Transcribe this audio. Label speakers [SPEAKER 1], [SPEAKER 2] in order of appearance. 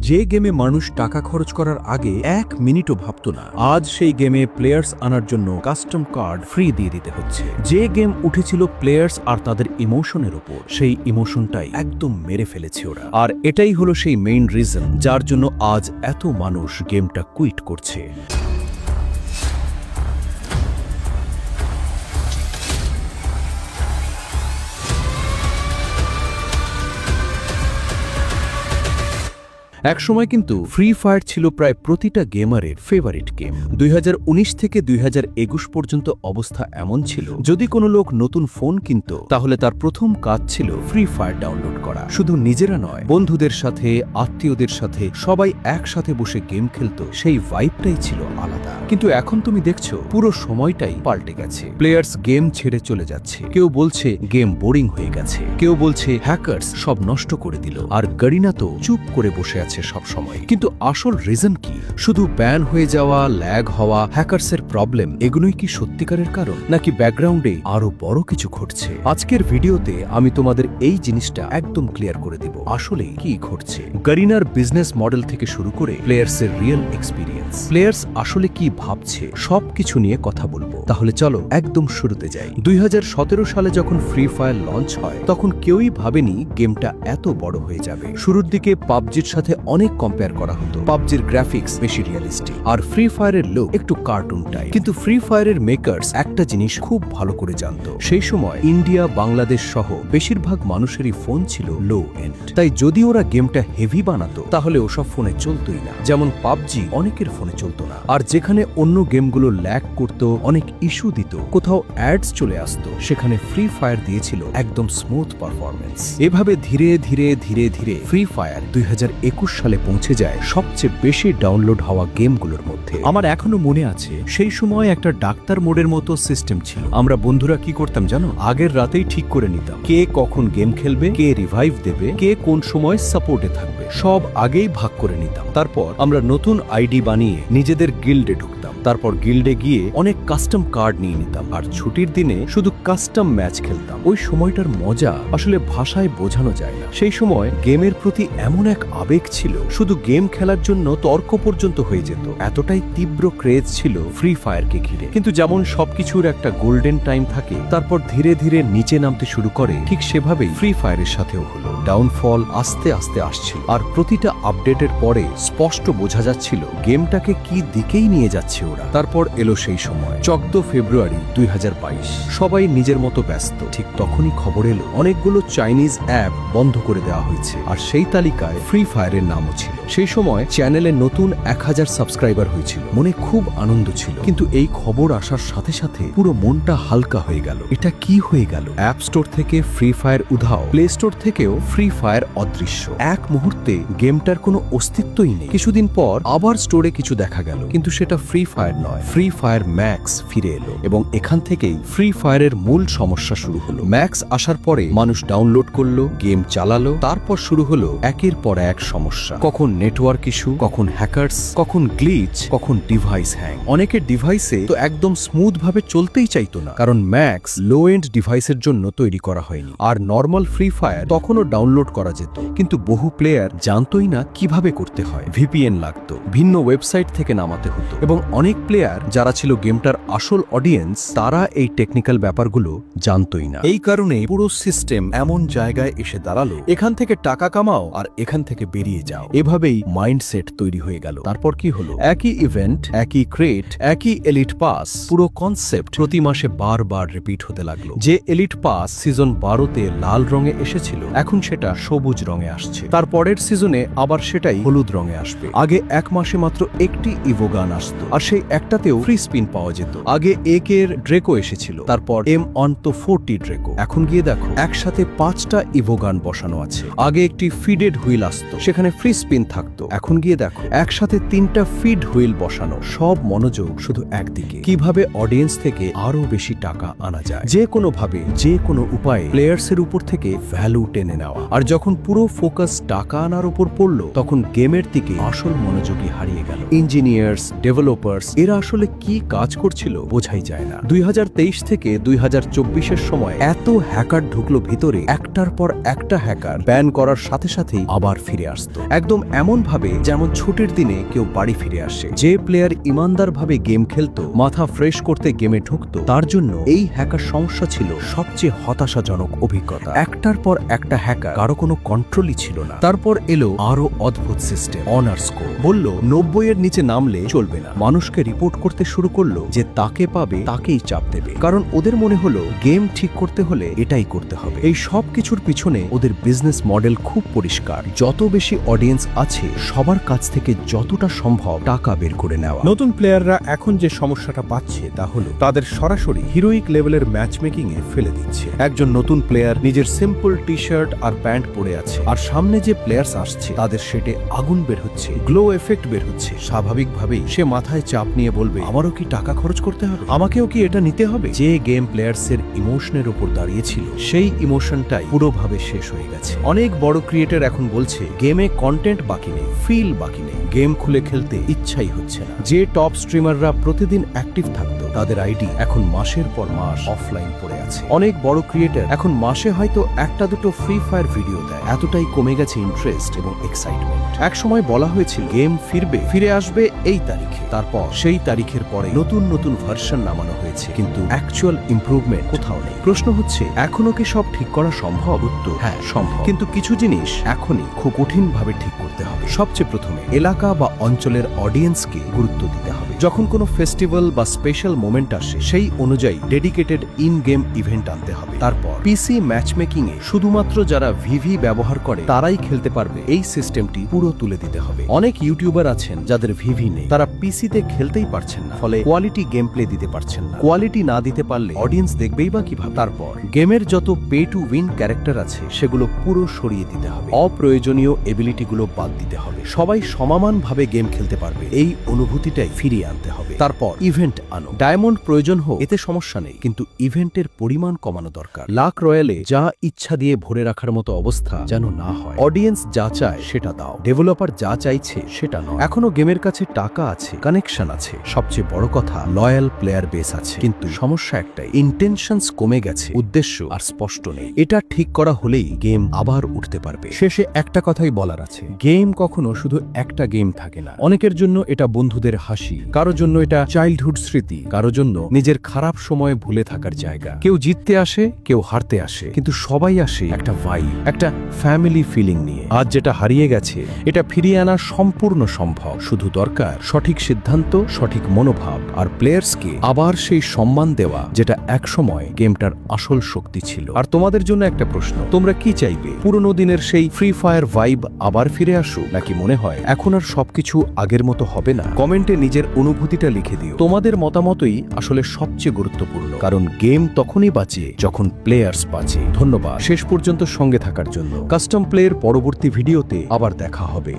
[SPEAKER 1] যে গেমে মানুষ টাকা খরচ করার আগে 1 মিনিটও ভাবত না, আজ সেই গেমে প্লেয়ার্স আনার জন্য কাস্টম কার্ড ফ্রি দিয়ে দিতে হচ্ছে। যে গেম উঠেছিল প্লেয়ার্স আর তাদের ইমোশনের ওপর, সেই ইমোশনটাই একদম মেরে ফেলেছে ওরা। আর এটাই হলো সেই মেইন রিজন যার জন্য আজ এত মানুষ গেমটা কুইট করছে। একসময় কিন্তু ফ্রি ফায়ার ছিল প্রায় প্রতিটা গেমারের ফেভারিট গেম। 2019 থেকে 2021 পর্যন্ত অবস্থা এমন ছিল, যদি কোনো লোক নতুন ফোন কিনত তাহলে তার প্রথম কাজ ছিল ফ্রি ফায়ার ডাউনলোড করা। শুধু নিজেরা নয়, বন্ধুদের সাথে, আত্মীয়দের সাথে সবাই একসাথে বসে গেম খেলতো। সেই ভাইবটাই ছিল আলাদা। কিন্তু এখন তুমি দেখছো পুরো সময়টাই পাল্টে গেছে। প্লেয়ার্স গেম ছেড়ে চলে যাচ্ছে। কেউ বলছে গেম বোরিং হয়ে গেছে, কেউ বলছে হ্যাকার্স সব নষ্ট করে দিল, আর গরিনা তো চুপ করে বসে আছে সব সময়। কিন্তু আসল রিজন কি? শুধু ব্যান হয়ে যাওয়া, ল্যাগ হওয়া, হ্যাকারসের প্রবলেম, এগুলোই কি সত্যিকারের কারণ, নাকি ব্যাকগ্রাউন্ডে আরো বড় কিছু ঘটছে? আজকের ভিডিওতে আমি তোমাদের এই জিনিসটা একদম ক্লিয়ার করে দেব, আসলে কি ঘটছে। গরিনার বিজনেস মডেল থেকে শুরু করে প্লেয়ার্সের রিয়েল এক্সপিরিয়েন্স, প্লেয়ার্স আসলে কি ভাবছে, সবকিছু নিয়ে কথা বলবো। তাহলে চলো একদম শুরুতে যাই। 2017 সালে যখন ফ্রি ফায়ার লঞ্চ হয়, তখন কেউই ভাবেনি গেমটা এত বড় হয়ে যাবে। শুরুর দিকে পাবজির সাথে অনেক কম্পেয়ার করা হতো। পাবজির গ্রাফিক্স বেশি রিয়েলিস্টিক আর ফ্রি ফায়ারের লুক একটু কার্টুন টাইপ। কিন্তু ফ্রি ফায়ারের মেকার্স একটা জিনিস খুব ভালো করে জানতো। সেই সময় ইন্ডিয়া, বাংলাদেশ সহ বেশিরভাগ মানুষেরই ফোন ছিল লো এন্ড। তাই যদি ওরা গেমটা হেভি বানাতো তাহলে ওসব ফোনে চলতোই না। যেমন পাবজি অনেকের ফোনে চলতো না। আর যেখানে অন্য গেমগুলো ল্যাগ করতো, অনেক ইস্যু দিত, কোথাও অ্যাডস চলে আসতো, সেখানে ফ্রি ফায়ার দিয়েছিল একদম স্মুথ পারফরমেন্স। এভাবে ধীরে ধীরে ধীরে ধীরে ফ্রি ফায়ার 2021 সালে পৌঁছে যায় সবচেয়ে বেশি ডাউনলোড হওয়া গেমগুলোর মধ্যে। আমার এখনো মনে আছে, সেই সময় একটা ডাক্তার মোডের মতো সিস্টেম ছিল। আমরা বন্ধুরা কি করতাম জানো? আগের রাতেই ঠিক করে নিতাম কে কখন গেম খেলবে, কে রিভাইভ দেবে, কে কোন সময় সাপোর্টে থাকবে, সব আগেই ভাগ করে নিতাম। তারপর আমরা নতুন আইডি বানিয়ে নিজেদের গিল্ডে ঢুকতাম। তারপর গিল্ডে গিয়ে অনেক কাস্টম কার্ড নিয়ে নিতাম, আর ছুটির দিনে শুধু কাস্টম ম্যাচ খেলতাম। ওই সময়টার মজা আসলে ভাষায় বোঝানো যায় না। সেই সময় গেমের প্রতি এমন এক আবেগ ছিল, শুধু গেম খেলার জন্য তর্ক পর্যন্ত হয়ে যেত। এতটাই তীব্র ক্রেজ ছিল ফ্রি ফায়ারকে ঘিরে। কিন্তু যেমন সবকিছুর একটা গোল্ডেন টাইম থাকে, তারপর ধীরে ধীরে নিচে নামতে শুরু করে, ঠিক সেভাবেই ফ্রি ফায়ারের সাথেও হলো। ডাউনফল আস্তে আস্তে আসছিল, আর প্রতিটা আপডেটের পরে স্পষ্ট বোঝা যাচ্ছিল গেমটাকে কি দিকেই নিয়ে যাচ্ছে ওরা। তারপর এলো সেই সময় 14 ফেব্রুয়ারি 2022। সবাই নিজের মতো ব্যস্ত। ঠিক তখনই খবর এলো অনেকগুলো চাইনিজ অ্যাপ বন্ধ করে দেওয়া হয়েছে, আর সেই তালিকায় ফ্রি ফায়ারের নামও ছিল। সেই সময় চ্যানেলে নতুন 1000 সাবস্ক্রাইবার হয়েছিল। মনে খুব আনন্দ ছিল। কিন্তু এই খবর আসার সাথে সাথে পুরো মনটা হালকা হয়ে গেল। এটা কি হয়ে গেল? অ্যাপ স্টোর থেকে ফ্রি ফায়ার উধাও, প্লে স্টোর থেকেও ফ্রি ফায়ার অদৃশ্য। এক মুহূর্তে গেমটার কোনো অস্তিত্বই নেই। কিছুদিন পর আবার স্টোরে কিছু দেখা গেল, কিন্তু সেটা ফ্রি ফায়ার নয়, ফ্রি ফায়ার ম্যাক্স ফিরে এলো। এবং এখান থেকেই ফ্রি ফায়ারের মূল সমস্যা শুরু হলো। ম্যাক্স আসার পরে মানুষ ডাউনলোড করলো, গেম চালালো, তারপর শুরু হলো একের পর এক সমস্যা। কখন নেটওয়ার্ক ইস্যু, কখন হ্যাকার্স, কখন গ্লিচ, কখন ডিভাইস হ্যাং। অনেকের ডিভাইসে তো একদম স্মুথ ভাবে চলতেই চাইতো না, কারণ ম্যাক্স লো এন্ড ডিভাইসের জন্য তৈরি করা হয়নি। আর নর্মাল ফ্রি ফায়ার তখনও ডাউনলোড করা যেত, কিন্তু বহু প্লেয়ার জানতোই না কিভাবে করতে হয়। ভিপিএন লাগতো, ভিন্ন ওয়েবসাইট থেকে নামাতে হতো, এবং অনেক প্লেয়ার যারা ছিল গেমটার আসল অডিয়েন্স, তারা এই টেকনিক্যাল ব্যাপারগুলো জানতোই না। এই কারণে পুরো সিস্টেম এমন জায়গায় এসে দাঁড়ালো, এখান থেকে টাকা কামাও আর এখান থেকে বেরিয়ে যাও। এভাবেই মাইন্ডসেট তৈরি হয়ে গেল। তারপর কি হলো? একই ইভেন্ট, একই ক্রেট, একই এলিট পাস, পুরো কনসেপ্ট প্রতি মাসে বারবার রিপিট হতে লাগলো। যে এলিট পাস সিজন 12-তে লাল রঙে এসেছিল, এখন সেটা সবুজ রঙে আসছে। তারপরের সিজনে আবার সেটাই হলুদ রঙে আসবে। আগে এক মাসে মাত্র একটি ইভোগান আসতো, আর সেই একটাতেও ফ্রি স্পিন পাওয়া যেত। আগে একের ড্রেকো এসেছিল, তারপর M1 তো 40 ড্রেকো। এখন গিয়ে দেখো একসাথে 5টা ইভোগান বসানো আছে। আগে একটি ফিডেড হুইল আসতো, সেখানে ফ্রি স্পিন থাকতো। এখন গিয়ে দেখো একসাথে 3টা ফিড হুইল বসানো। সব মনোযোগ শুধু একদিকে, কিভাবে অডিয়েন্স থেকে আরো বেশি টাকা আনা যায়, যে কোনো ভাবে, যে কোনো উপায়ে প্লেয়ার্সের উপর থেকে ভ্যালু টেনে নেওয়া। আর যখন পুরো ফোকাস টাকা আনার উপর পড়লো, তখন গেমের দিকে আসল মনোযোগই হারিয়ে গেল। ইঞ্জিনিয়ার্স, ডেভেলপার্স, এরা আসলে কি কাজ করছিল বোঝাই যায় না। 2023 থেকে 2024-এর সময় এত হ্যাকার ঢুকলো ভিতরে, একটার পর একটা হ্যাকার ব্যান করার সাথে সাথেই আবার ফিরে আসতো। একদম এমন ভাবে যেমন ছুটির দিনে কেউ বাড়ি ফিরে আসে। যে প্লেয়ার ইমানদারভাবে গেম খেলতো, মাথা ফ্রেশ করতে গেমে ঢুকতো, তার জন্য এই হ্যাকার সমস্যা ছিল সবচেয়ে হতাশাজনক অভিজ্ঞতা। একটার পর একটা হ্যাকার, কারো কোনো কন্ট্রোলই ছিল না। তারপর এলো আরো অদ্ভুত সিস্টেম, অনার স্কোর। বলল 90 এর নিচে নামলে চলবে না। মানুষকে রিপোর্ট করতে শুরু করলো যে তাকে পাবে তাকেই চাপ দেবে, কারণ ওদের মনে হলো গেম ঠিক করতে হলে এটাই করতে হবে। এই সব কিছুর পিছনে ওদের বিজনেস মডেল খুব পরিষ্কার, যত বেশি অডিয়েন্স আছে সবার কাছ থেকে যতটা সম্ভব টাকা বের করে নেওয়া।
[SPEAKER 2] নতুন প্লেয়াররা এখন যে সমস্যাটা পাচ্ছে তা হলো তাদের সরাসরি হিরোইক লেভেলের ম্যাচ মেকিং এ ফেলে দিচ্ছে। একজন নতুন প্লেয়ার নিজের সিম্পল টি শার্ট আর প্যান্ট পরে আছে, আর সামনে যে প্লেয়ার্স আসছে তাদের সেটে আগুন বের হচ্ছে, গ্লো এফেক্ট বের হচ্ছে। স্বাভাবিকভাবেই সে মাথায় চাপ নিয়ে বলবে, আমারও কি টাকা খরচ করতে হবে, আমাকেও কি এটা নিতে হবে? যে গেম প্লেয়ার্সের ইমোশনের উপর দাঁড়িয়েছিল সেই ইমোশনটাই পুরোভাবে শেষ হয়ে গেছে। অনেক বড় ক্রিয়েটর এখন বলছে গেমে কন্টেন্ট বাকি নেই, ফিল বাকি নেই, গেম খুলে খেলতে ইচ্ছাই হচ্ছে না। যে টপ স্ট্রিমাররা প্রতিদিন অ্যাক্টিভ থাকতো তাদের আইডি এখন মাসের পর মাস অফলাইন পড়ে আছে। অনেক বড় ক্রিয়েটর এখন মাসে হয়তো একটা দুটো ফ্রি ফায়ার ভিডিও দেয়। এতটাই কমে গেছে ইন্টারেস্ট এবং এক্সাইটমেন্ট। এক সময় বলা হয়েছিল গেম ফিরে আসবে এই তারিখে, তারপর সেই তারিখের পরে নতুন নতুন ভার্সন নামানো হয়েছে, কিন্তু অ্যাকচুয়াল ইমপ্রুভমেন্ট কোথাও নেই। প্রশ্ন হচ্ছে এখনো কি সব ঠিক করা সম্ভব? উত্তর হ্যাঁ, সম্ভব, কিন্তু কিছু জিনিস এখনই খুব কঠিন ভাবে ঠিক করতে হবে। সবচেয়ে প্রথমে এলাকা বা অঞ্চলের অডিয়েন্সকে গুরুত্ব দিতে হবে। যখন কোনো ফেস্টিভ্যাল বা স্পেশাল মোমেন্ট আসে সেই অনুযায়ী ডেডিকেটেড ইন গেম ইভেন্ট আনতে হবে। তারপর পিসি ম্যাচমেকিং এ শুধুমাত্র যারা ভিভি ব্যবহার করে তারাই খেলতে পারবে, এই সিস্টেমটি পুরো তুলে দিতে হবে। অনেক ইউটিউবার আছেন যাদের ভিভি নেই, তারা পিসিতে খেলতেই পারছেন না, ফলে কোয়ালিটি গেম প্লে দিতে পারছেন না। কোয়ালিটি না দিতে পারলে অডিয়েন্স দেখবেই বা কিভাবে? তারপর গেমের যত পে টু উইন ক্যারেক্টার আছে সেগুলো পুরো সরিয়ে দিতে হবে, অপ্রয়োজনীয় এবিলিটিগুলো বাদ দিতে হবে। সবাই সমানভাবে গেম খেলতে পারবে, এই অনুভূতিটাই ফিরিয়ে আনতে হবে। তারপর ইভেন্ট আনো। ডায়মন্ড প্রয়োজন হোক, এতে সমস্যা নেই, কিন্তু ইভেন্টের পরিমাণ কমানো দরকার। লাক রয়্যালে যা ইচ্ছা দিয়ে ভরে রাখার মতো অবস্থা যেন না হয়। অডিয়েন্স যা চায় সেটা দাও, ডেভেলপার যা চাইছে সেটা নয়। এখনো গেমের কাছে টাকা আছে, কানেকশন আছে, সবচেয়ে বড় কথা লয়াল প্লেয়ার বেস আছে, কিন্তু সমস্যা একটাই, ইন্টেনশনস কমে গেছে, উদ্দেশ্য আর স্পষ্ট নেই। এটা ঠিক করা হলেই গেম আবার উঠতে পারবে। শেষে একটা কথাই বলার আছে, গেম কখনো শুধু একটা গেম থাকে না। অনেকের জন্য এটা বন্ধুদের হাসি, কারো জন্য এটা চাইল্ডহুড স্মৃতি, কারো জন্য নিজের খারাপ সময়ে ভুলে থাকার জায়গা। কেউ জিততে আসে, কেউ হারতে আসে, কিন্তু সবাই আসে একটা ভাইব, একটা ফ্যামিলি ফিলিং নিয়ে। আজ যেটা হারিয়ে গেছে এটা ফিরিয়ে আনা সম্পূর্ণ সম্ভব, শুধু দরকার সঠিক সিদ্ধান্ত, সঠিক মনোভাব আর প্লেয়ার্সকে আবার সেই সম্মান দেওয়া যেটা একসময় গেমটার আসল শক্তি ছিল। আর তোমাদের জন্য একটা প্রশ্ন, তোমরা কি চাইবে? পুরনো দিনের সেই ফ্রি ফায়ার ভাইব আবার ফিরে আসুক, নাকি মনে হয় এখন আর সবকিছু আগের মতো হবে না? কমেন্টে নিজের অনুভূতিটা লিখে দিও। তোমাদের মতামতই আসলে সবচেয়ে গুরুত্বপূর্ণ, কারণ গেম তখনই বাঁচে যখন প্লেয়ার্স বাঁচে। ধন্যবাদ শেষ পর্যন্ত সঙ্গে থাকার জন্য। কাস্টম প্লের পরবর্তী ভিডিওতে আবার দেখা হবে।